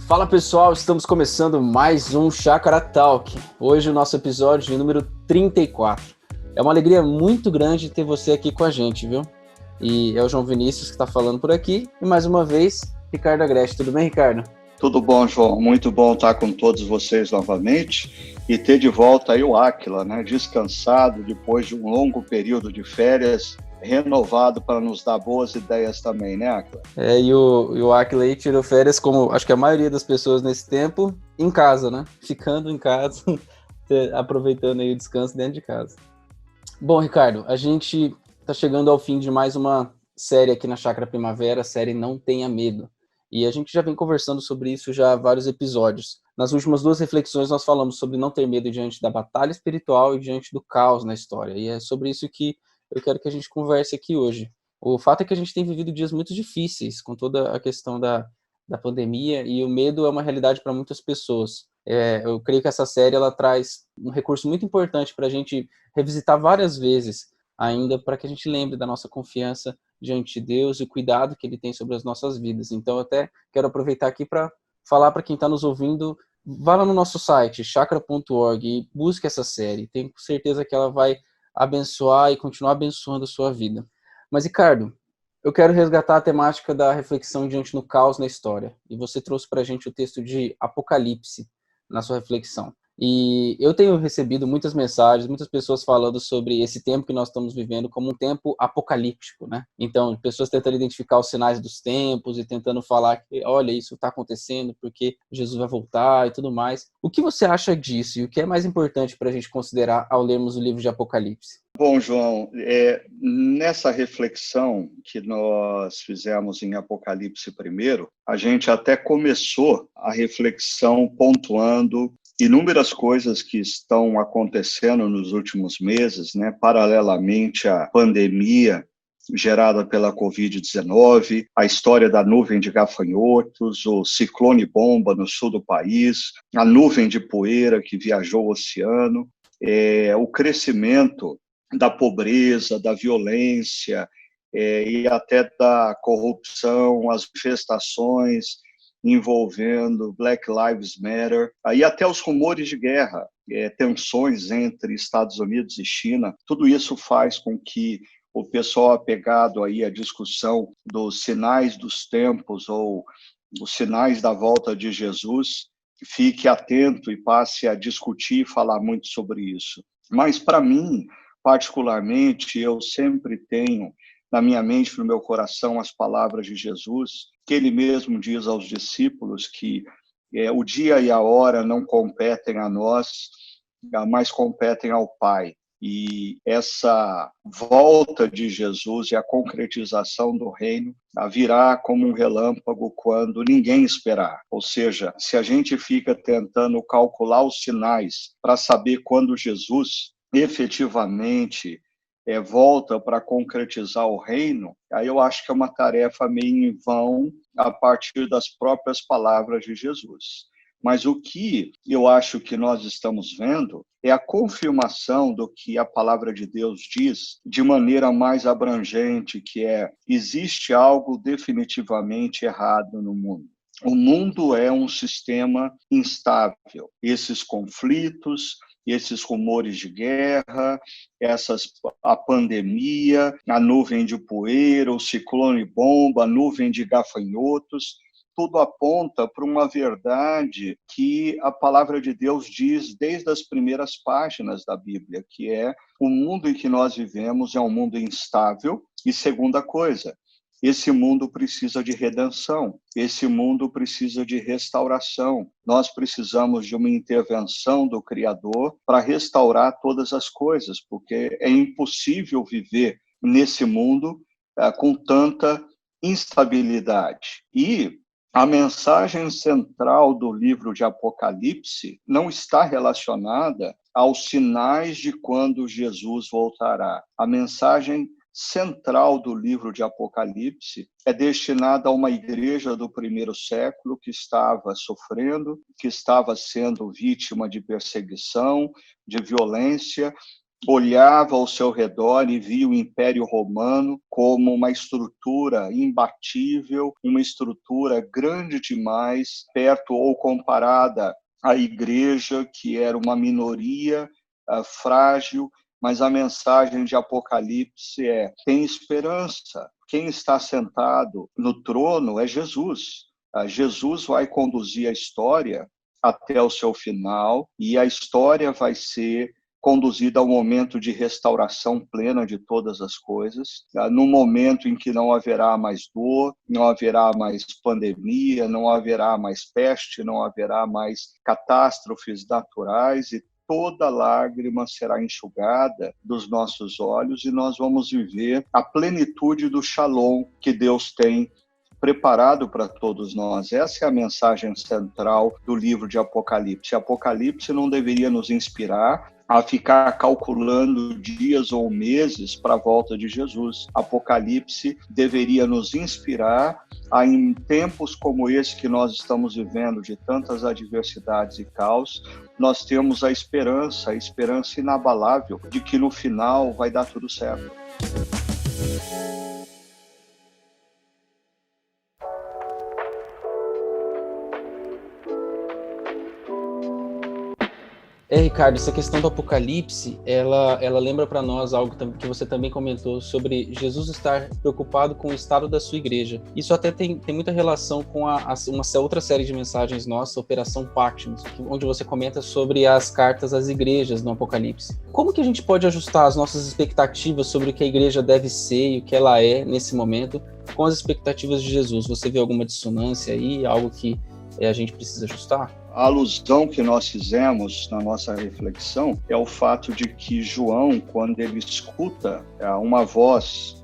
Fala pessoal, estamos começando mais um Chácara Talk. Hoje o nosso episódio de número 34. É uma alegria muito grande ter você aqui com a gente, viu? E é o João Vinícius que está falando por aqui. E mais uma vez, Ricardo Agreste. Tudo bem, Ricardo? Tudo bom, João. Muito bom estar com todos vocês novamente e ter de volta aí o Áquila, né? Descansado depois de um longo período de férias, renovado para nos dar boas ideias também, né, Áquila? E o Áquila aí tirou férias, como acho que a maioria das pessoas nesse tempo, em casa, né? Ficando em casa, aproveitando aí o descanso dentro de casa. Bom, Ricardo, a gente está chegando ao fim de mais uma série aqui na Chácara Primavera, a série Não Tenha Medo. E a gente já vem conversando sobre isso já há vários episódios. Nas últimas duas reflexões nós falamos sobre não ter medo diante da batalha espiritual e diante do caos na história. E é sobre isso que eu quero que a gente converse aqui hoje. O fato é que a gente tem vivido dias muito difíceis com toda a questão da pandemia, e o medo é uma realidade para muitas pessoas. Eu creio que essa série ela traz um recurso muito importante para a gente revisitar várias vezes ainda, para que a gente lembre da nossa confiança diante de Deus e o cuidado que Ele tem sobre as nossas vidas. Então, eu até quero aproveitar aqui para falar para quem está nos ouvindo, vá lá no nosso site, chakra.org, e busque essa série. Tenho certeza que ela vai abençoar e continuar abençoando a sua vida. Mas, Ricardo, eu quero resgatar a temática da reflexão diante do caos na história. E você trouxe para a gente o texto de Apocalipse na sua reflexão. E eu tenho recebido muitas mensagens, muitas pessoas falando sobre esse tempo que nós estamos vivendo como um tempo apocalíptico, né? Então, pessoas tentando identificar os sinais dos tempos e tentando falar que, olha, isso está acontecendo porque Jesus vai voltar e tudo mais. O que você acha disso e o que é mais importante para a gente considerar ao lermos o livro de Apocalipse? Bom, João, nessa reflexão que nós fizemos em Apocalipse primeiro, a gente até começou a reflexão pontuando inúmeras coisas que estão acontecendo nos últimos meses, né, paralelamente à pandemia gerada pela Covid-19, a história da nuvem de gafanhotos, o ciclone bomba no sul do país, a nuvem de poeira que viajou o oceano, o crescimento da pobreza, da violência e até da corrupção, as manifestações envolvendo Black Lives Matter, e até os rumores de guerra, tensões entre Estados Unidos e China. Tudo isso faz com que o pessoal apegado aí à discussão dos sinais dos tempos ou os sinais da volta de Jesus fique atento e passe a discutir e falar muito sobre isso. Mas, para mim, particularmente, eu sempre tenho na minha mente, no meu coração, as palavras de Jesus, que ele mesmo diz aos discípulos que o dia e a hora não competem a nós, mas competem ao Pai. E essa volta de Jesus e a concretização do reino virá como um relâmpago quando ninguém esperar. Ou seja, se a gente fica tentando calcular os sinais para saber quando Jesus efetivamente volta para concretizar o reino, aí eu acho que é uma tarefa meio em vão a partir das próprias palavras de Jesus. Mas o que eu acho que nós estamos vendo é a confirmação do que a palavra de Deus diz de maneira mais abrangente, que existe algo definitivamente errado no mundo. O mundo é um sistema instável. Esses conflitos, esses rumores de guerra, a pandemia, a nuvem de poeira, o ciclone bomba, a nuvem de gafanhotos, tudo aponta para uma verdade que a palavra de Deus diz desde as primeiras páginas da Bíblia, que o mundo em que nós vivemos é um mundo instável. E segunda coisa, esse mundo precisa de redenção, esse mundo precisa de restauração. Nós precisamos de uma intervenção do Criador para restaurar todas as coisas, porque é impossível viver nesse mundo com tanta instabilidade. E a mensagem central do livro de Apocalipse não está relacionada aos sinais de quando Jesus voltará. A mensagem central do livro de Apocalipse é destinada a uma igreja do primeiro século que estava sofrendo, que estava sendo vítima de perseguição, de violência, olhava ao seu redor e via o Império Romano como uma estrutura imbatível, uma estrutura grande demais, perto ou comparada à igreja, que era uma minoria frágil, mas a mensagem de Apocalipse é: tem esperança. Quem está sentado no trono é Jesus. Jesus vai conduzir a história até o seu final, e a história vai ser conduzida ao momento de restauração plena de todas as coisas, no momento em que não haverá mais dor, não haverá mais pandemia, não haverá mais peste, não haverá mais catástrofes naturais, e toda lágrima será enxugada dos nossos olhos, e nós vamos viver a plenitude do Shalom que Deus tem preparado para todos nós. Essa é a mensagem central do livro de Apocalipse. Apocalipse não deveria nos inspirar a ficar calculando dias ou meses para a volta de Jesus. Apocalipse deveria nos inspirar a, em tempos como esse que nós estamos vivendo, de tantas adversidades e caos, nós temos a esperança inabalável de que no final vai dar tudo certo. Ricardo, essa questão do Apocalipse, ela lembra para nós algo que você também comentou sobre Jesus estar preocupado com o estado da sua igreja. Isso até tem muita relação com uma outra série de mensagens nossa, Operação Patmos, onde você comenta sobre as cartas às igrejas no Apocalipse. Como que a gente pode ajustar as nossas expectativas sobre o que a igreja deve ser e o que ela é nesse momento com as expectativas de Jesus? Você vê alguma dissonância aí, algo que a gente precisa ajustar? A alusão que nós fizemos na nossa reflexão é o fato de que João, quando ele escuta uma voz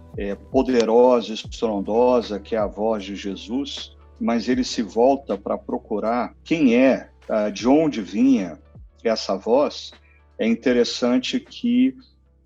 poderosa, estrondosa, que é a voz de Jesus, mas ele se volta para procurar quem é, de onde vinha essa voz. É interessante que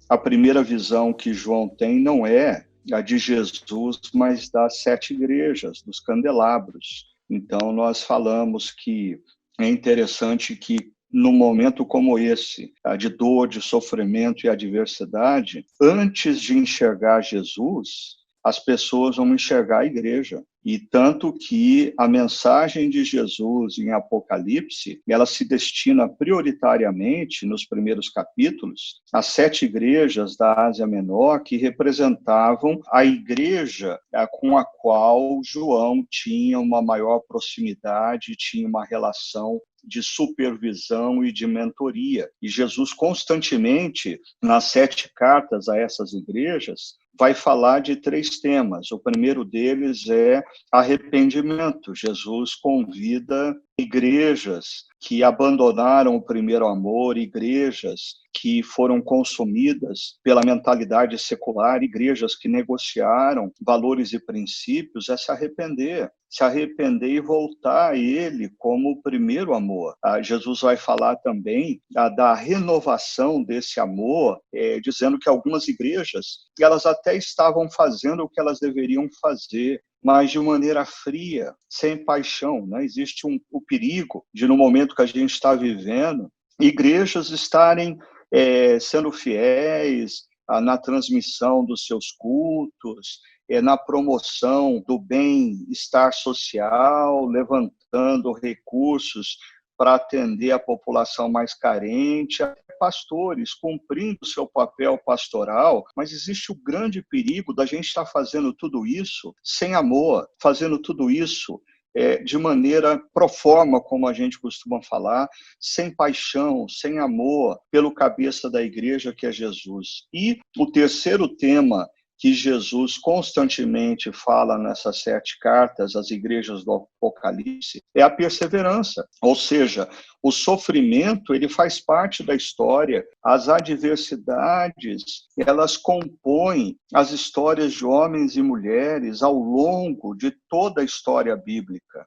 a primeira visão que João tem não é a de Jesus, mas das 7 igrejas, dos candelabros. Então, nós falamos que é interessante que, num momento como esse, de dor, de sofrimento e adversidade, antes de enxergar Jesus, as pessoas vão enxergar a igreja. E tanto que a mensagem de Jesus em Apocalipse, ela se destina prioritariamente, nos primeiros capítulos, às 7 igrejas da Ásia Menor, que representavam a igreja com a qual João tinha uma maior proximidade, tinha uma relação de supervisão e de mentoria. E Jesus constantemente, nas 7 cartas a essas igrejas, vai falar de 3 temas. O primeiro deles é arrependimento. Jesus convida igrejas que abandonaram o primeiro amor, igrejas que foram consumidas pela mentalidade secular, igrejas que negociaram valores e princípios, a se arrepender e voltar a ele como o primeiro amor. Jesus vai falar também da renovação desse amor, dizendo que algumas igrejas, elas até estavam fazendo o que elas deveriam fazer, mas de maneira fria, sem paixão. Né? Existe o perigo de, no momento que a gente está vivendo, igrejas estarem sendo fiéis na transmissão dos seus cultos, na promoção do bem-estar social, levantando recursos para atender a população mais carente, até pastores cumprindo seu papel pastoral, mas existe o grande perigo da gente estar fazendo tudo isso sem amor, fazendo tudo isso de maneira pro forma, como a gente costuma falar, sem paixão, sem amor pelo cabeça da igreja, que é Jesus. E o terceiro tema que Jesus constantemente fala nessas 7 cartas às igrejas do Apocalipse é a perseverança, ou seja, o sofrimento, ele faz parte da história, as adversidades, elas compõem as histórias de homens e mulheres ao longo de toda a história bíblica.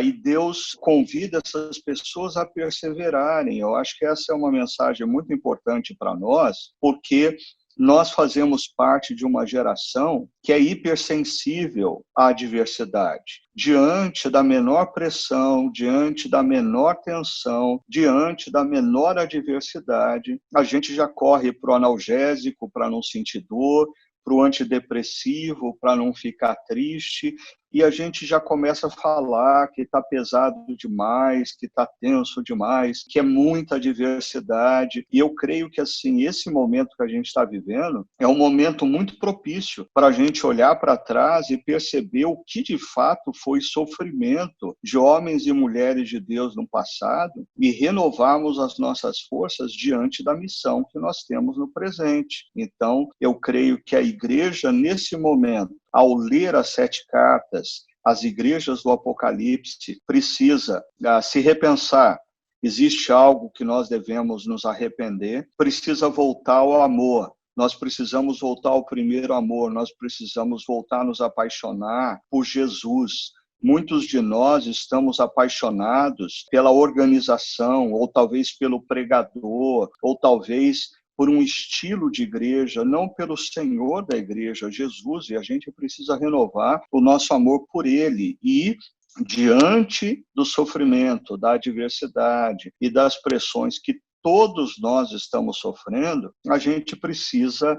E Deus convida essas pessoas a perseverarem. Eu acho que essa é uma mensagem muito importante para nós, porque nós fazemos parte de uma geração que é hipersensível à diversidade. Diante da menor pressão, diante da menor tensão, diante da menor adversidade, a gente já corre para o analgésico para não sentir dor, para o antidepressivo, para não ficar triste, e a gente já começa a falar que está pesado demais, que está tenso demais, que é muita diversidade. E eu creio que assim esse momento que a gente está vivendo é um momento muito propício para a gente olhar para trás e perceber o que de fato foi sofrimento de homens e mulheres de Deus no passado e renovarmos as nossas forças diante da missão que nós temos no presente. Então, eu creio que a igreja, nesse momento, ao ler as 7 cartas, as igrejas do Apocalipse, precisa se repensar. Existe algo que nós devemos nos arrepender, precisa voltar ao amor. Nós precisamos voltar ao primeiro amor, nós precisamos voltar a nos apaixonar por Jesus. Muitos de nós estamos apaixonados pela organização, ou talvez pelo pregador, ou talvez por um estilo de igreja, não pelo Senhor da igreja, Jesus, e a gente precisa renovar o nosso amor por Ele. E, diante do sofrimento, da adversidade e das pressões que todos nós estamos sofrendo, a gente precisa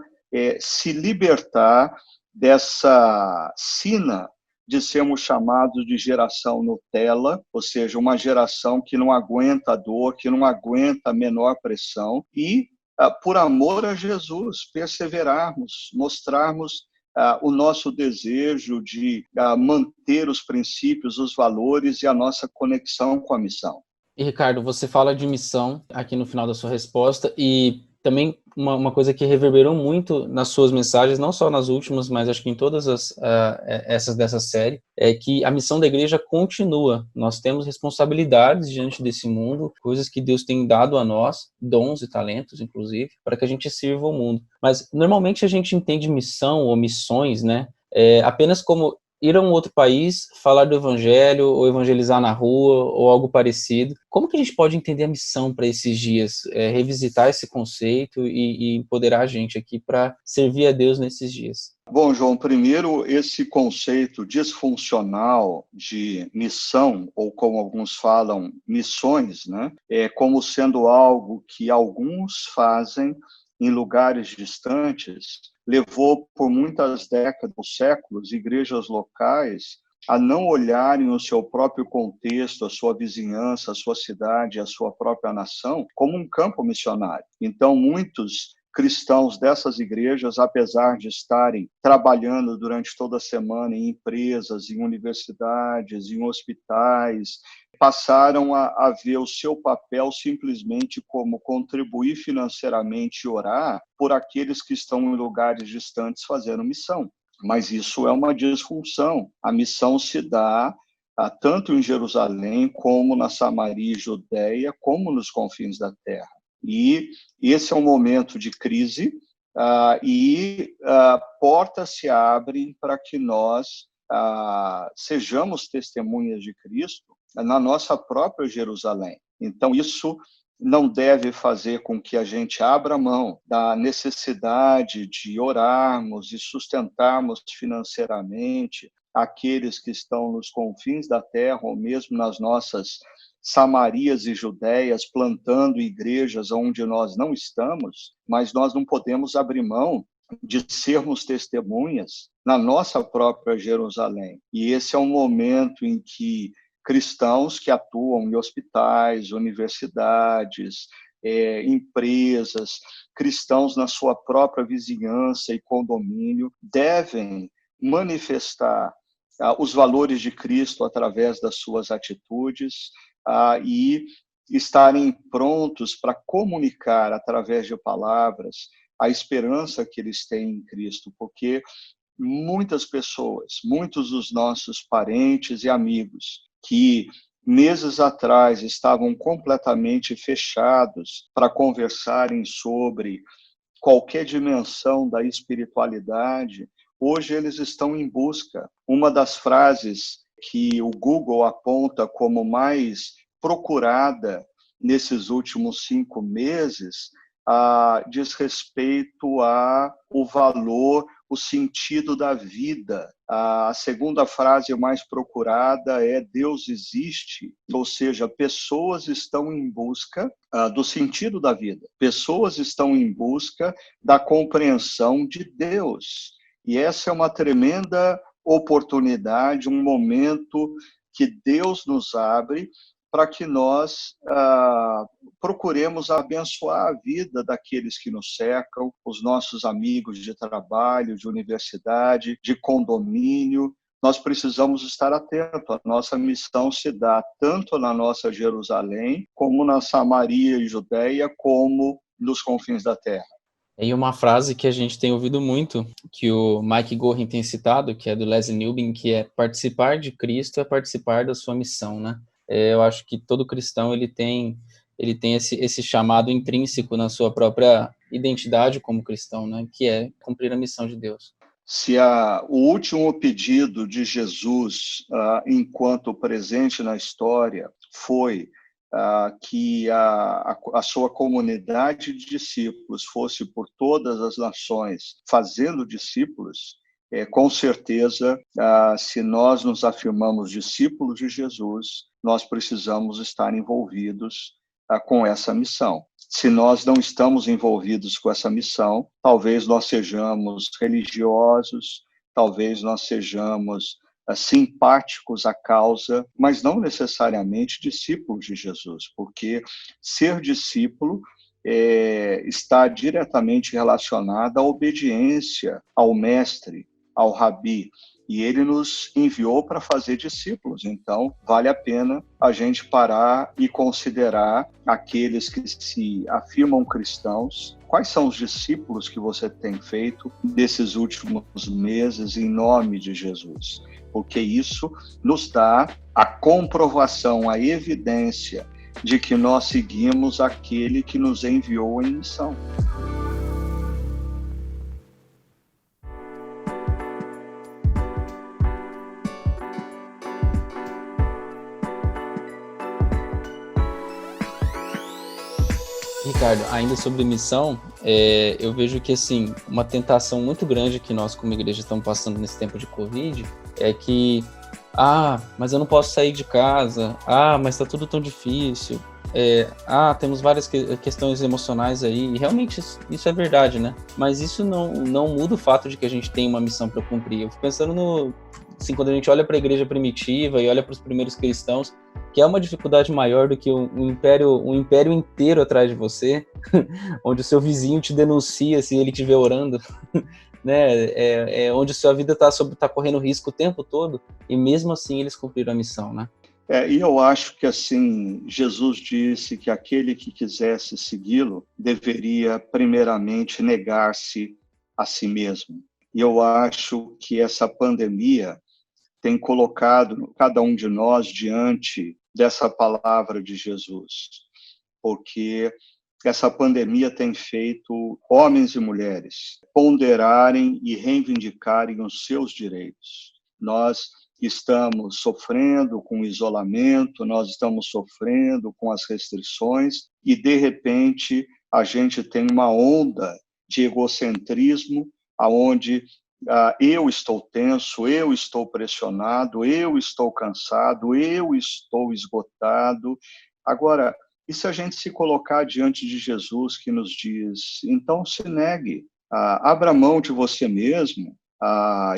se libertar dessa sina de sermos chamados de geração Nutella, ou seja, uma geração que não aguenta a dor, que não aguenta a menor pressão, e por amor a Jesus, perseverarmos, mostrarmos o nosso desejo de manter os princípios, os valores e a nossa conexão com a missão. E, Ricardo, você fala de missão aqui no final da sua resposta e também uma coisa que reverberou muito nas suas mensagens, não só nas últimas, mas acho que em todas essas dessa série, é que a missão da igreja continua. Nós temos responsabilidades diante desse mundo, coisas que Deus tem dado a nós, dons e talentos, inclusive, para que a gente sirva o mundo. Mas, normalmente, a gente entende missão ou missões, né, apenas como ir a um outro país, falar do evangelho, ou evangelizar na rua, ou algo parecido. Como que a gente pode entender a missão para esses dias? Revisitar esse conceito e empoderar a gente aqui para servir a Deus nesses dias. Bom, João, primeiro, esse conceito disfuncional de missão, ou como alguns falam, missões, né, é como sendo algo que alguns fazem em lugares distantes, levou por muitas décadas, séculos, igrejas locais a não olharem o seu próprio contexto, a sua vizinhança, a sua cidade, a sua própria nação, como um campo missionário. Então, muitos cristãos dessas igrejas, apesar de estarem trabalhando durante toda a semana em empresas, em universidades, em hospitais, passaram a ver o seu papel simplesmente como contribuir financeiramente e orar por aqueles que estão em lugares distantes fazendo missão. Mas isso é uma disfunção. A missão se dá tanto em Jerusalém, como na Samaria e Judéia, como nos confins da terra. E esse é um momento de crise e portas se abrem para que nós sejamos testemunhas de Cristo na nossa própria Jerusalém. Então, isso não deve fazer com que a gente abra mão da necessidade de orarmos e sustentarmos financeiramente aqueles que estão nos confins da terra, ou mesmo nas nossas Samarias e Judéias, plantando igrejas onde nós não estamos, mas nós não podemos abrir mão de sermos testemunhas na nossa própria Jerusalém. E esse é um momento em que cristãos que atuam em hospitais, universidades, empresas, cristãos na sua própria vizinhança e condomínio, devem manifestar os valores de Cristo através das suas atitudes e estarem prontos para comunicar através de palavras a esperança que eles têm em Cristo, porque muitas pessoas, muitos dos nossos parentes e amigos que meses atrás estavam completamente fechados para conversarem sobre qualquer dimensão da espiritualidade, hoje eles estão em busca. Uma das frases que o Google aponta como mais procurada nesses últimos 5 meses diz respeito ao valor, o sentido da vida. A segunda frase mais procurada é Deus existe, ou seja, pessoas estão em busca do sentido da vida. Pessoas estão em busca da compreensão de Deus. E essa é uma tremenda oportunidade, um momento que Deus nos abre para que nós procuremos abençoar a vida daqueles que nos cercam, os nossos amigos de trabalho, de universidade, de condomínio. Nós precisamos estar atentos. A nossa missão se dá tanto na nossa Jerusalém, como na Samaria e Judéia, como nos confins da terra. E uma frase que a gente tem ouvido muito, que o Mike Gorin tem citado, que é do Leslie Newbin, que é participar de Cristo é participar da sua missão, né? Eu acho que todo cristão ele tem esse chamado intrínseco na sua própria identidade como cristão, né? Que é cumprir a missão de Deus. Se o último pedido de Jesus, enquanto presente na história, foi que a sua comunidade de discípulos fosse por todas as nações fazendo discípulos, com certeza, se nós nos afirmamos discípulos de Jesus, nós precisamos estar envolvidos com essa missão. Se nós não estamos envolvidos com essa missão, talvez nós sejamos religiosos, talvez nós sejamos simpáticos à causa, mas não necessariamente discípulos de Jesus, porque ser discípulo está diretamente relacionado à obediência ao mestre, ao rabi, e ele nos enviou para fazer discípulos. Então, vale a pena a gente parar e considerar aqueles que se afirmam cristãos. Quais são os discípulos que você tem feito nesses últimos meses em nome de Jesus? Porque isso nos dá a comprovação, a evidência de que nós seguimos aquele que nos enviou em missão. Ricardo, ainda sobre missão, eu vejo que, assim, uma tentação muito grande que nós como igreja estamos passando nesse tempo de Covid é que, mas eu não posso sair de casa, mas está tudo tão difícil, temos várias questões emocionais aí, e realmente isso é verdade, né? Mas isso não muda o fato de que a gente tem uma missão para cumprir. Eu fico pensando assim, quando a gente olha para a igreja primitiva e olha para os primeiros cristãos, que é uma dificuldade maior do que um império inteiro atrás de você, onde o seu vizinho te denuncia se ele estiver orando, né? Onde sua vida tá correndo risco o tempo todo, e mesmo assim eles cumpriram a missão, né? E eu acho que, assim, Jesus disse que aquele que quisesse segui-lo deveria primeiramente negar-se a si mesmo. E eu acho que essa pandemia tem colocado cada um de nós diante dessa palavra de Jesus, porque essa pandemia tem feito homens e mulheres ponderarem e reivindicarem os seus direitos. Nós estamos sofrendo com o isolamento, nós estamos sofrendo com as restrições e, de repente, a gente tem uma onda de egocentrismo, aonde eu estou tenso, eu estou pressionado, eu estou cansado, eu estou esgotado. Agora, e se a gente se colocar diante de Jesus que nos diz, então se negue, abra mão de você mesmo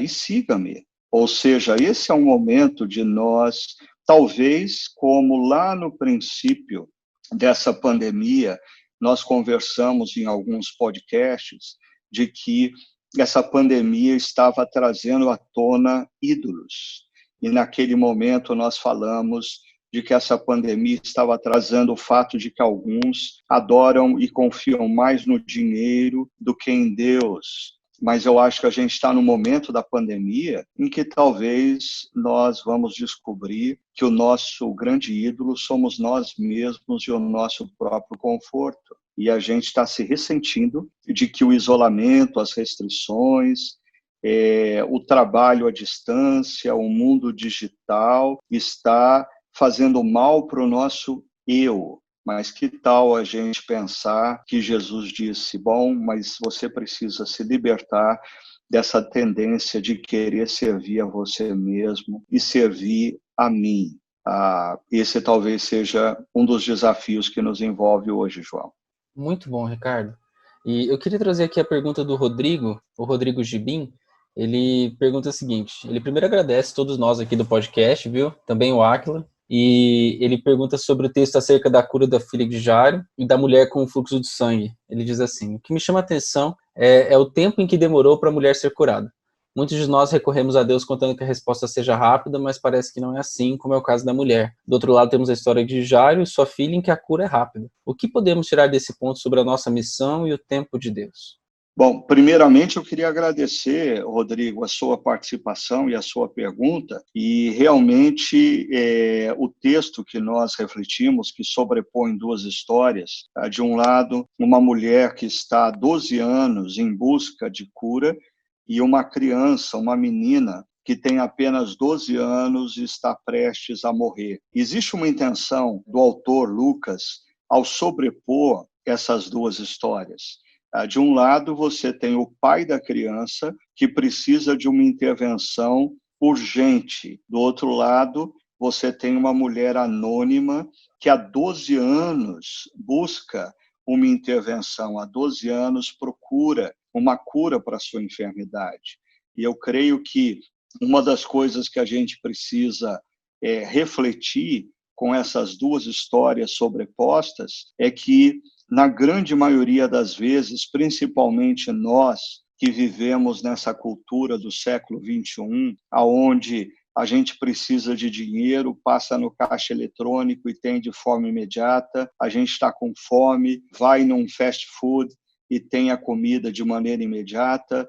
e siga-me. Ou seja, esse é um momento de nós, talvez como lá no princípio dessa pandemia, nós conversamos em alguns podcasts de que essa pandemia estava trazendo à tona ídolos. E naquele momento nós falamos de que essa pandemia estava trazendo o fato de que alguns adoram e confiam mais no dinheiro do que em Deus. Mas eu acho que a gente está no momento da pandemia em que talvez nós vamos descobrir que o nosso grande ídolo somos nós mesmos e o nosso próprio conforto. E a gente está se ressentindo de que o isolamento, as restrições, o trabalho à distância, o mundo digital está fazendo mal para o nosso eu. Mas que tal a gente pensar que Jesus disse, bom, mas você precisa se libertar dessa tendência de querer servir a você mesmo e servir a mim. Esse talvez seja um dos desafios que nos envolve hoje, João. Muito bom, Ricardo. E eu queria trazer aqui a pergunta do Rodrigo, o Rodrigo Gibim. Ele pergunta o seguinte, ele primeiro agradece todos nós aqui do podcast, viu? Também o Áquila. E ele pergunta sobre o texto acerca da cura da filha de Jairo e da mulher com o fluxo de sangue. Ele diz assim, o que me chama a atenção é o tempo em que demorou para a mulher ser curada. Muitos de nós recorremos a Deus contando que a resposta seja rápida, mas parece que não é assim, como é o caso da mulher. Do outro lado, temos a história de Jairo e sua filha, em que a cura é rápida. O que podemos tirar desse ponto sobre a nossa missão e o tempo de Deus? Bom, primeiramente eu queria agradecer, Rodrigo, a sua participação e a sua pergunta, e realmente o texto que nós refletimos, que sobrepõe duas histórias, de um lado, uma mulher que está há 12 anos em busca de cura, e uma criança, uma menina, que tem apenas 12 anos e está prestes a morrer. Existe uma intenção do autor Lucas ao sobrepor essas duas histórias. De um lado, você tem o pai da criança, que precisa de uma intervenção urgente. Do outro lado, você tem uma mulher anônima que há 12 anos busca uma intervenção, há 12 anos procura uma cura para a sua enfermidade. E eu creio que uma das coisas que a gente precisa refletir com essas duas histórias sobrepostas é que, na grande maioria das vezes, principalmente nós que vivemos nessa cultura do século XXI, onde a gente precisa de dinheiro, passa no caixa eletrônico e tem de forma imediata, a gente está com fome, vai num fast food e tem a comida de maneira imediata,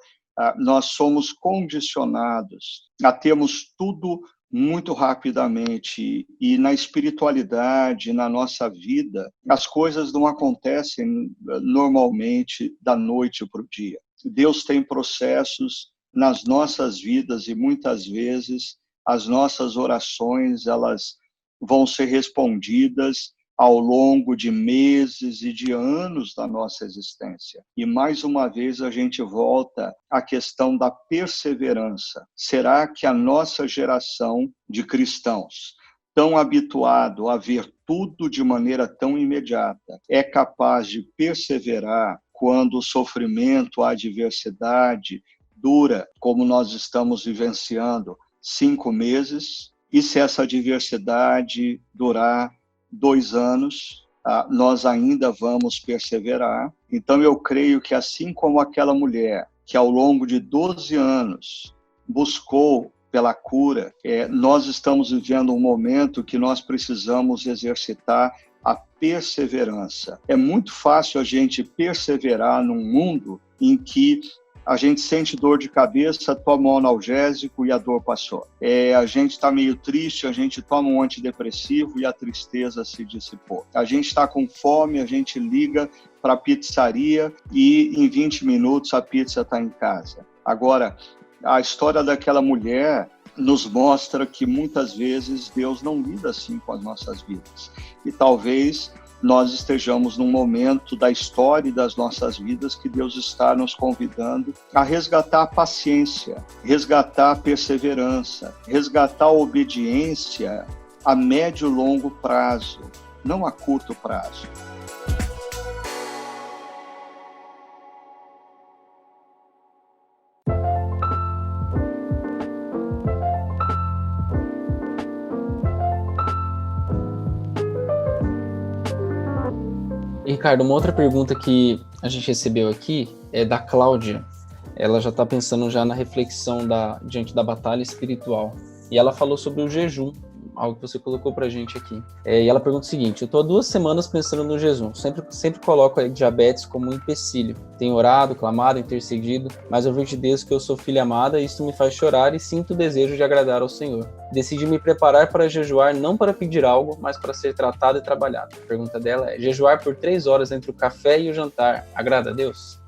nós somos condicionados a termos tudo muito rapidamente, e na espiritualidade, na nossa vida, as coisas não acontecem normalmente da noite para o dia. Deus tem processos nas nossas vidas e muitas vezes as nossas orações elas vão ser respondidas ao longo de meses e de anos da nossa existência. E, mais uma vez, a gente volta à questão da perseverança. Será que a nossa geração de cristãos, tão habituado a ver tudo de maneira tão imediata, é capaz de perseverar quando o sofrimento, a adversidade dura, como nós estamos vivenciando, 5 meses? E se essa adversidade durar 2 anos, nós ainda vamos perseverar? Então, eu creio que assim como aquela mulher que ao longo de 12 anos buscou pela cura, nós estamos vivendo um momento que nós precisamos exercitar a perseverança. É muito fácil a gente perseverar num mundo em que a gente sente dor de cabeça, toma um analgésico e a dor passou. A gente está meio triste, a gente toma um antidepressivo e a tristeza se dissipou. A gente está com fome, a gente liga para a pizzaria e em 20 minutos a pizza está em casa. Agora, a história daquela mulher nos mostra que muitas vezes Deus não lida assim com as nossas vidas. E talvez nós estejamos num momento da história e das nossas vidas que Deus está nos convidando a resgatar a paciência, resgatar a perseverança, resgatar a obediência a médio e longo prazo, não a curto prazo. Ricardo, uma outra pergunta que a gente recebeu aqui é da Cláudia. Ela já está pensando já na reflexão diante da batalha espiritual. E ela falou sobre o jejum, algo que você colocou pra gente aqui. E ela pergunta o seguinte: eu estou há 2 semanas pensando no jejum. Sempre coloco a diabetes como um empecilho. Tenho orado, clamado, intercedido, mas eu vejo de Deus que eu sou filha amada e isso me faz chorar e sinto o desejo de agradar ao Senhor. Decidi me preparar para jejuar, não para pedir algo, mas para ser tratado e trabalhado. A pergunta dela é: jejuar por 3 horas entre o café e o jantar agrada a Deus?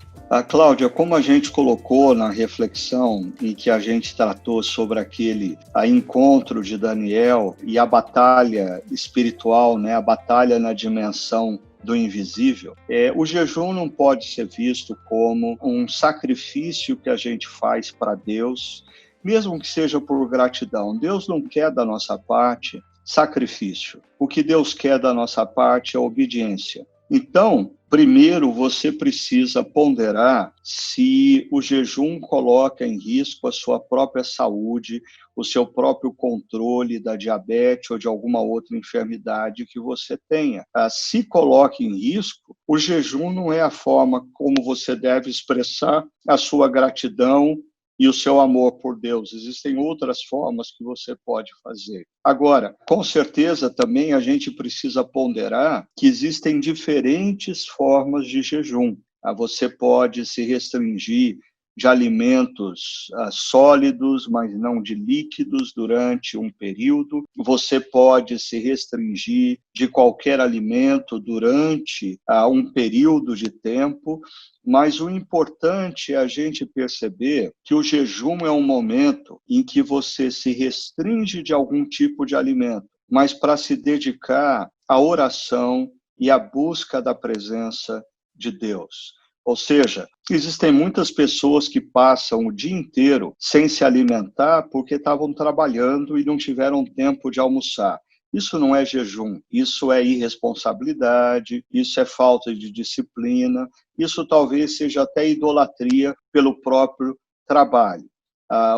Cláudia, como a gente colocou na reflexão em que a gente tratou sobre aquele encontro de Daniel e a batalha espiritual, né, a batalha na dimensão do invisível, o jejum não pode ser visto como um sacrifício que a gente faz para Deus, mesmo que seja por gratidão. Deus não quer da nossa parte sacrifício. O que Deus quer da nossa parte é obediência. Então, primeiro você precisa ponderar se o jejum coloca em risco a sua própria saúde, o seu próprio controle da diabetes ou de alguma outra enfermidade que você tenha. Se coloca em risco, o jejum não é a forma como você deve expressar a sua gratidão e o seu amor por Deus. Existem outras formas que você pode fazer. Agora, com certeza também a gente precisa ponderar que existem diferentes formas de jejum. Você pode se restringir de alimentos sólidos, mas não de líquidos durante um período. Você pode se restringir de qualquer alimento durante um período de tempo, mas o importante é a gente perceber que o jejum é um momento em que você se restringe de algum tipo de alimento, mas para se dedicar à oração e à busca da presença de Deus. Ou seja, existem muitas pessoas que passam o dia inteiro sem se alimentar porque estavam trabalhando e não tiveram tempo de almoçar. Isso não é jejum, isso é irresponsabilidade, isso é falta de disciplina, isso talvez seja até idolatria pelo próprio trabalho.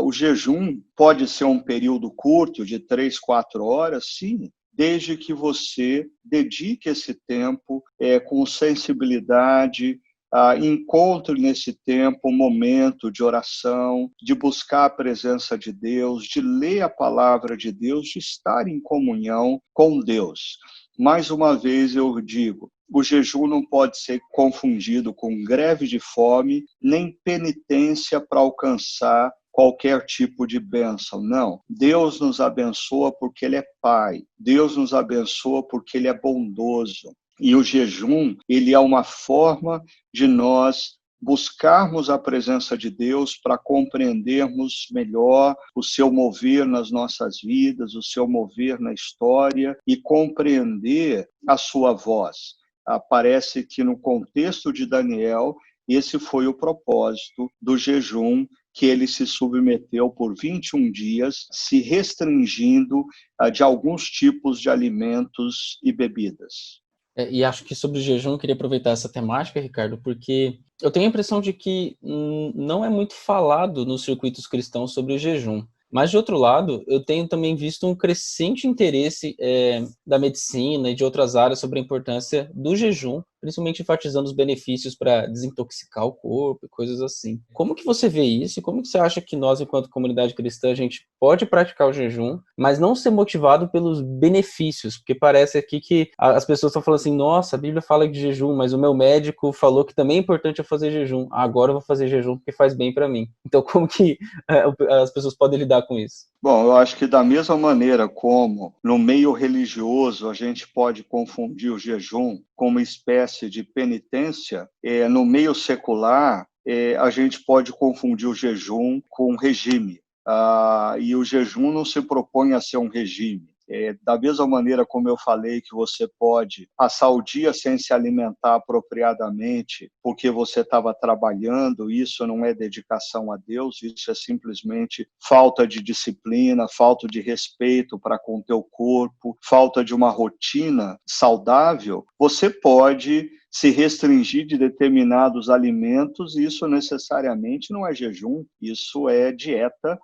O jejum pode ser um período curto, de 3, 4 horas, sim, desde que você dedique esse tempo com sensibilidade, encontre nesse tempo um momento de oração, de buscar a presença de Deus, de ler a palavra de Deus, de estar em comunhão com Deus. Mais uma vez eu digo, o jejum não pode ser confundido com greve de fome, nem penitência para alcançar qualquer tipo de bênção. Não. Deus nos abençoa porque Ele é Pai. Deus nos abençoa porque Ele é bondoso. E o jejum, ele é uma forma de nós buscarmos a presença de Deus para compreendermos melhor o seu mover nas nossas vidas, o seu mover na história e compreender a sua voz. Parece que no contexto de Daniel, esse foi o propósito do jejum, que ele se submeteu por 21 dias, se restringindo de alguns tipos de alimentos e bebidas. E acho que sobre o jejum, eu queria aproveitar essa temática, Ricardo, porque eu tenho a impressão de que não é muito falado nos circuitos cristãos sobre o jejum. Mas, de outro lado, eu tenho também visto um crescente interesse da medicina e de outras áreas sobre a importância do jejum, principalmente enfatizando os benefícios para desintoxicar o corpo e coisas assim. Como que você vê isso? E como que você acha que nós, enquanto comunidade cristã, a gente pode praticar o jejum, mas não ser motivado pelos benefícios? Porque parece aqui que as pessoas estão falando assim, nossa, a Bíblia fala de jejum, mas o meu médico falou que também é importante eu fazer jejum. Agora eu vou fazer jejum porque faz bem para mim. Então, como que as pessoas podem lidar com isso? Bom, eu acho que da mesma maneira como no meio religioso a gente pode confundir o jejum com uma espécie de penitência, no meio secular a gente pode confundir o jejum com regime. E o jejum não se propõe a ser um regime. Da mesma maneira como eu falei que você pode passar o dia sem se alimentar apropriadamente porque você estava trabalhando, isso não é dedicação a Deus, isso é simplesmente falta de disciplina, falta de respeito para com o teu corpo, falta de uma rotina saudável. Você pode se restringir de determinados alimentos, e isso necessariamente não é jejum, isso é dieta.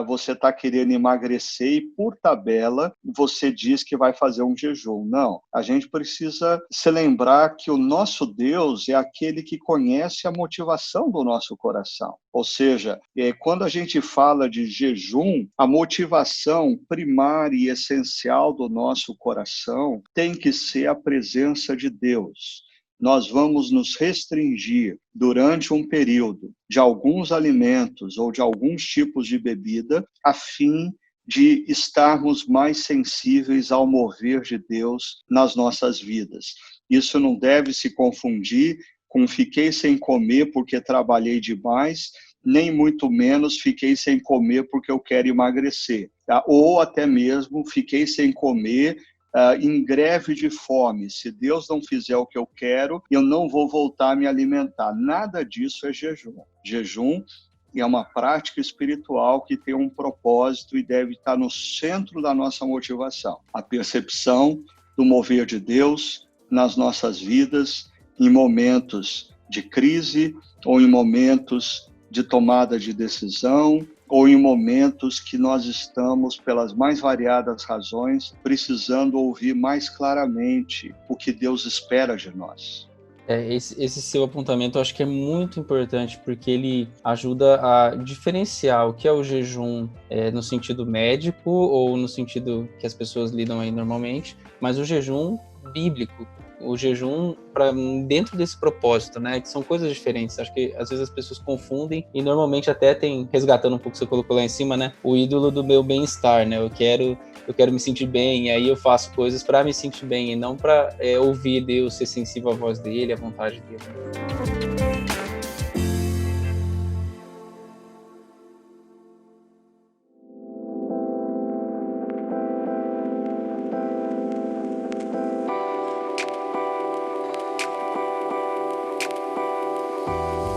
Você está querendo emagrecer e, por tabela, você diz que vai fazer um jejum. Não, a gente precisa se lembrar que o nosso Deus é aquele que conhece a motivação do nosso coração. Ou seja, quando a gente fala de jejum, a motivação primária e essencial do nosso coração tem que ser a presença de Deus. Nós vamos nos restringir durante um período de alguns alimentos ou de alguns tipos de bebida, a fim de estarmos mais sensíveis ao mover de Deus nas nossas vidas. Isso não deve se confundir com fiquei sem comer porque trabalhei demais, nem muito menos fiquei sem comer porque eu quero emagrecer. Tá? Ou até mesmo fiquei sem comer em greve de fome. Se Deus não fizer o que eu quero, eu não vou voltar a me alimentar. Nada disso é jejum. Jejum é uma prática espiritual que tem um propósito e deve estar no centro da nossa motivação. A percepção do mover de Deus nas nossas vidas, em momentos de crise ou em momentos de tomada de decisão, ou em momentos que nós estamos, pelas mais variadas razões, precisando ouvir mais claramente o que Deus espera de nós. Esse seu apontamento eu acho que é muito importante, porque ele ajuda a diferenciar o que é o jejum no sentido médico ou no sentido que as pessoas lidam aí normalmente, mas o jejum bíblico, o jejum para dentro desse propósito, né? Que são coisas diferentes. Acho que às vezes as pessoas confundem e normalmente até tem, resgatando um pouco o que você colocou lá em cima, né? O ídolo do meu bem-estar, né? Eu quero me sentir bem, e aí eu faço coisas para me sentir bem e não para ouvir Deus, ser sensível à voz dele, à vontade dele.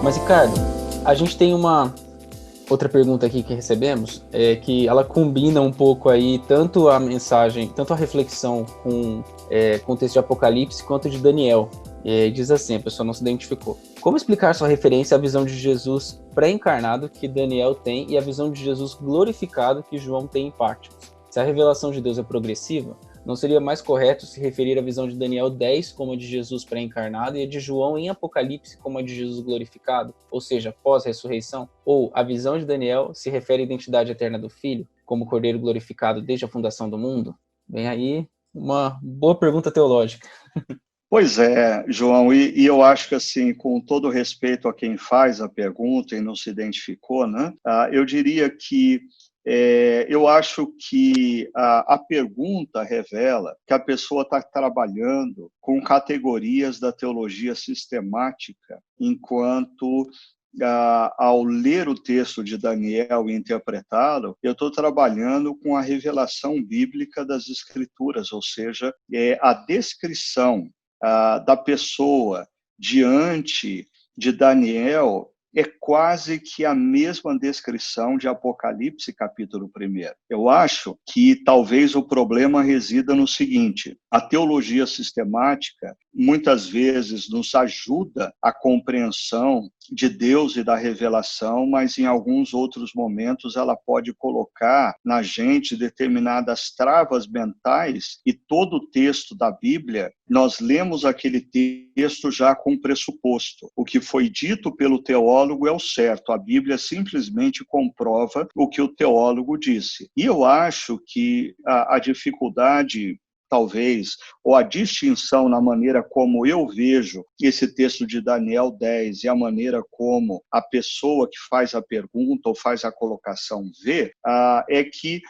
Mas, Ricardo, a gente tem uma outra pergunta aqui que recebemos, que ela combina um pouco aí tanto a mensagem, tanto a reflexão com o texto de Apocalipse quanto de Daniel. Diz assim, a pessoa não se identificou. Como explicar sua referência à visão de Jesus pré-encarnado que Daniel tem e a visão de Jesus glorificado que João tem em Patmos? Se a revelação de Deus é progressiva, não seria mais correto se referir à visão de Daniel 10 como a de Jesus pré-encarnado e a de João em Apocalipse como a de Jesus glorificado, ou seja, pós-ressurreição? Ou a visão de Daniel se refere à identidade eterna do Filho, como Cordeiro glorificado desde a fundação do mundo? Vem aí uma boa pergunta teológica. Pois é, João, e eu acho que, assim, com todo respeito a quem faz a pergunta e não se identificou, né, eu diria que eu acho que a pergunta revela que a pessoa está trabalhando com categorias da teologia sistemática, enquanto, ao ler o texto de Daniel e interpretá-lo, eu estou trabalhando com a revelação bíblica das Escrituras, ou seja, a descrição da pessoa diante de Daniel é quase que a mesma descrição de Apocalipse, capítulo 1. Eu acho que talvez o problema resida no seguinte: a teologia sistemática muitas vezes nos ajuda a compreensão de Deus e da revelação, mas em alguns outros momentos ela pode colocar na gente determinadas travas mentais, e todo o texto da Bíblia, nós lemos aquele texto já com pressuposto. O que foi dito pelo teólogo é o certo, a Bíblia simplesmente comprova o que o teólogo disse. E eu acho que a dificuldade, talvez, ou a distinção na maneira como eu vejo esse texto de Daniel 10 e a maneira como a pessoa que faz a pergunta ou faz a colocação vê, é que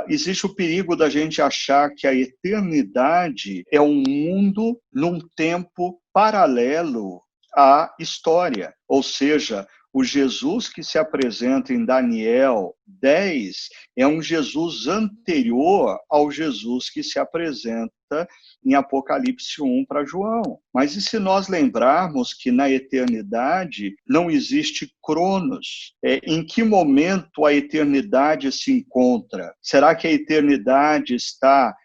existe o perigo da gente achar que a eternidade é um mundo num tempo paralelo à história, ou seja, o Jesus que se apresenta em Daniel 10 é um Jesus anterior ao Jesus que se apresenta em Apocalipse 1 para João. Mas e se nós lembrarmos que na eternidade não existe cronos? Em que momento a eternidade se encontra? Será que a eternidade está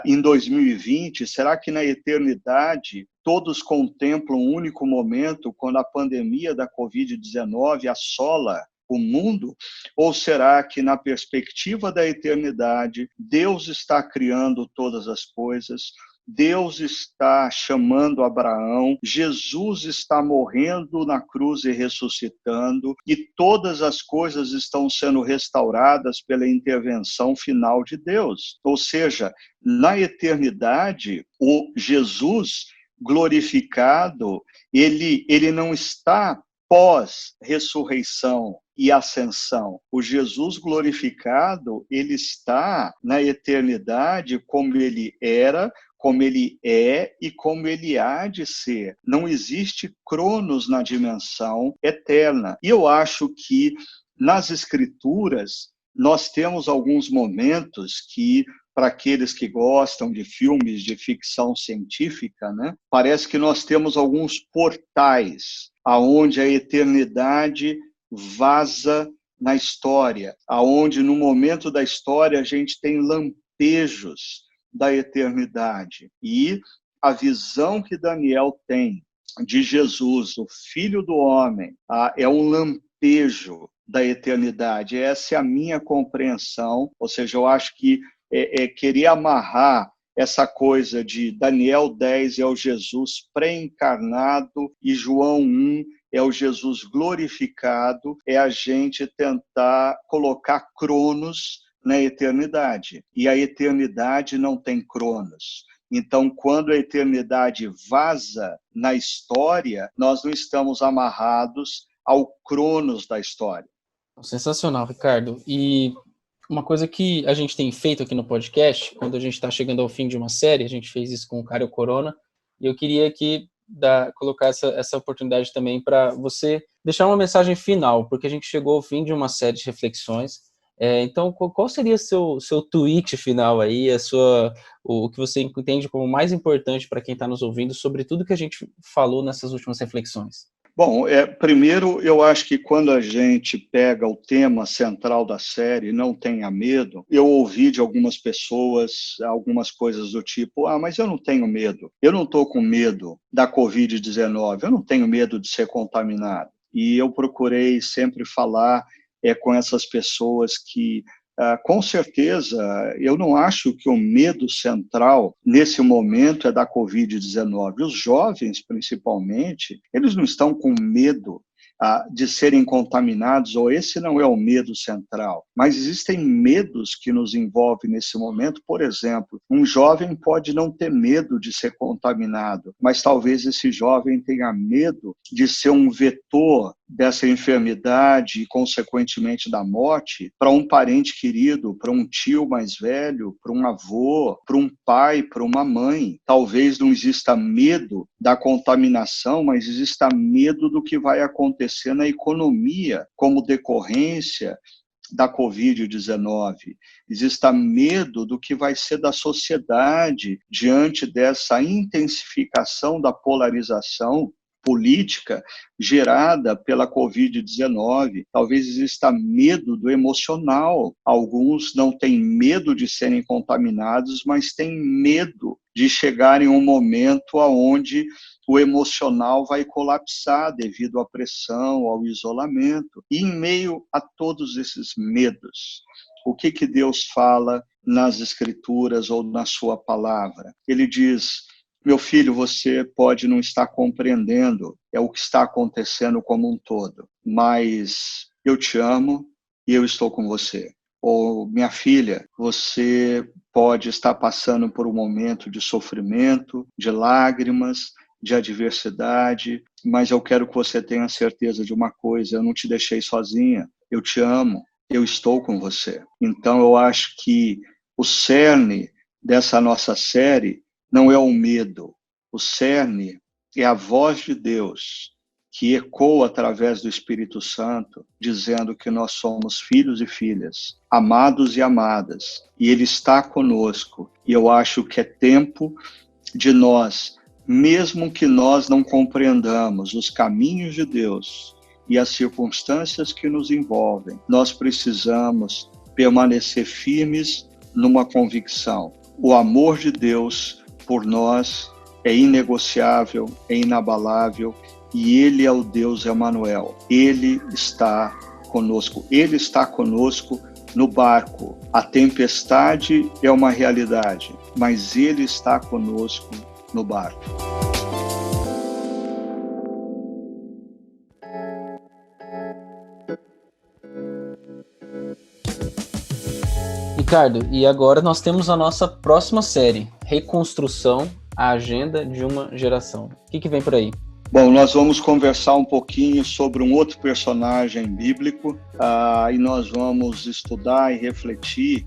em 2020? Será que na eternidade todos contemplam um único momento, quando a pandemia da Covid-19 assola o mundo? Ou será que, na perspectiva da eternidade, Deus está criando todas as coisas, Deus está chamando Abraão, Jesus está morrendo na cruz e ressuscitando, e todas as coisas estão sendo restauradas pela intervenção final de Deus? Ou seja, na eternidade, o Jesus glorificado, ele não está pós-ressurreição e ascensão. O Jesus glorificado, ele está na eternidade como ele era, como ele é e como ele há de ser. Não existe cronos na dimensão eterna. E eu acho que nas Escrituras nós temos alguns momentos que, para aqueles que gostam de filmes de ficção científica, né, parece que nós temos alguns portais aonde a eternidade vaza na história, aonde no momento da história a gente tem lampejos da eternidade. E a visão que Daniel tem de Jesus, o Filho do Homem, é um lampejo da eternidade. Essa é a minha compreensão, ou seja, eu acho que querer amarrar essa coisa de Daniel 10 é o Jesus pré-encarnado e João 1 é o Jesus glorificado, é a gente tentar colocar cronos na eternidade. E a eternidade não tem cronos. Então, quando a eternidade vaza na história, nós não estamos amarrados ao cronos da história. Sensacional, Ricardo. E uma coisa que a gente tem feito aqui no podcast, quando a gente está chegando ao fim de uma série, a gente fez isso com o Caio Corona, e eu queria aqui colocar essa oportunidade também para você deixar uma mensagem final, porque a gente chegou ao fim de uma série de reflexões. Então, qual seria seu tweet final aí, o que você entende como mais importante para quem está nos ouvindo sobre tudo que a gente falou nessas últimas reflexões? Bom, primeiro, eu acho que quando a gente pega o tema central da série, não tenha medo, eu ouvi de algumas pessoas algumas coisas do tipo, mas eu não tenho medo, eu não estou com medo da Covid-19, eu não tenho medo de ser contaminado. E eu procurei sempre falar com essas pessoas que, com certeza, eu não acho que o medo central nesse momento é da Covid-19. Os jovens, principalmente, eles não estão com medo de serem contaminados, ou esse não é o medo central. Mas existem medos que nos envolvem nesse momento. Por exemplo, um jovem pode não ter medo de ser contaminado, mas talvez esse jovem tenha medo de ser um vetor dessa enfermidade e, consequentemente, da morte para um parente querido, para um tio mais velho, para um avô, para um pai, para uma mãe. Talvez não exista medo da contaminação, mas exista medo do que vai acontecer na economia como decorrência da Covid-19. Exista medo do que vai ser da sociedade diante dessa intensificação da polarização política gerada pela Covid-19. Talvez exista medo do emocional. Alguns não têm medo de serem contaminados, mas têm medo de chegar em um momento onde o emocional vai colapsar devido à pressão, ao isolamento. E em meio a todos esses medos, o que Deus fala nas Escrituras ou na sua palavra? Ele diz: meu filho, você pode não estar compreendendo o que está acontecendo como um todo, mas eu te amo e eu estou com você. Ou, minha filha, você pode estar passando por um momento de sofrimento, de lágrimas, de adversidade, mas eu quero que você tenha certeza de uma coisa: eu não te deixei sozinha, eu te amo, eu estou com você. Então, eu acho que o cerne dessa nossa série não é o medo. O cerne é a voz de Deus que ecoa através do Espírito Santo, dizendo que nós somos filhos e filhas, amados e amadas, e Ele está conosco. E eu acho que é tempo de nós, mesmo que nós não compreendamos os caminhos de Deus e as circunstâncias que nos envolvem, nós precisamos permanecer firmes numa convicção: o amor de Deus por nós é inegociável, é inabalável, e Ele é o Deus Emanuel. Ele está conosco. Ele está conosco no barco. A tempestade é uma realidade, mas Ele está conosco no barco. Ricardo, e agora nós temos a nossa próxima série, Reconstrução, a Agenda de uma Geração. O que vem por aí? Bom, nós vamos conversar um pouquinho sobre um outro personagem bíblico e nós vamos estudar e refletir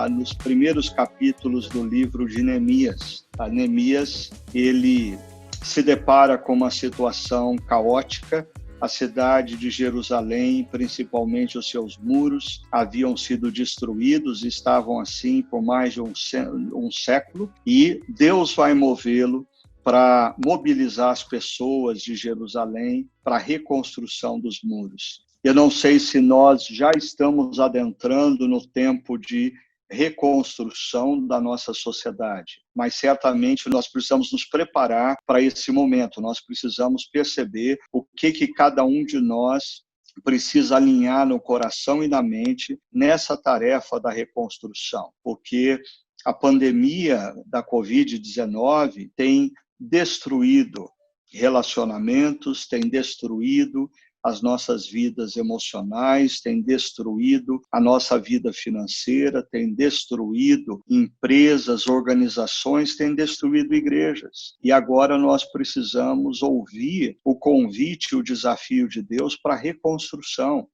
nos primeiros capítulos do livro de Neemias. Neemias, ele se depara com uma situação caótica. A cidade de Jerusalém, principalmente os seus muros, haviam sido destruídos, estavam assim por mais de um século, e Deus vai movê-lo para mobilizar as pessoas de Jerusalém para a reconstrução dos muros. Eu não sei se nós já estamos adentrando no tempo de reconstrução da nossa sociedade, mas certamente nós precisamos nos preparar para esse momento, nós precisamos perceber o que cada um de nós precisa alinhar no coração e na mente nessa tarefa da reconstrução, porque a pandemia da Covid-19 tem destruído relacionamentos, tem destruído as nossas vidas emocionais, tem destruído a nossa vida financeira, tem destruído empresas, organizações, tem destruído igrejas. E agora nós precisamos ouvir o convite, o desafio de Deus para a reconstrução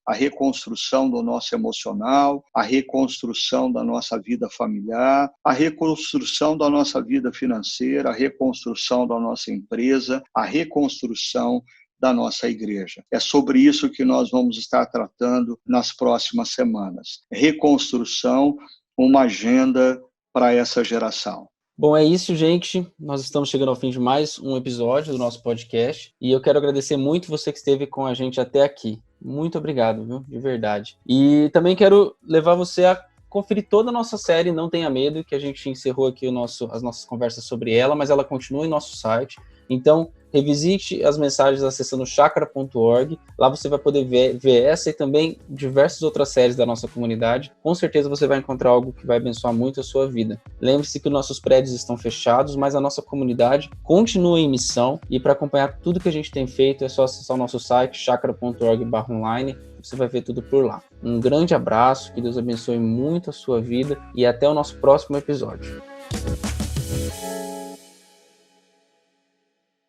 do nosso emocional, a reconstrução da nossa vida familiar, a reconstrução da nossa vida financeira, a reconstrução da nossa empresa, a reconstrução da nossa igreja. É sobre isso que nós vamos estar tratando nas próximas semanas. Reconstrução, uma agenda para essa geração. Bom, é isso, gente. Nós estamos chegando ao fim de mais um episódio do nosso podcast e eu quero agradecer muito você que esteve com a gente até aqui. Muito obrigado, viu? De verdade. E também quero levar você a conferir toda a nossa série Não Tenha Medo, que a gente encerrou aqui as nossas conversas sobre ela, mas ela continua em nosso site. Então, revisite as mensagens acessando chakra.org. Lá você vai poder ver essa e também diversas outras séries da nossa comunidade. Com certeza você vai encontrar algo que vai abençoar muito a sua vida. Lembre-se que nossos prédios estão fechados, mas a nossa comunidade continua em missão. E para acompanhar tudo que a gente tem feito, é só acessar o nosso site, chakra.org/online. Você vai ver tudo por lá. Um grande abraço, que Deus abençoe muito a sua vida e até o nosso próximo episódio.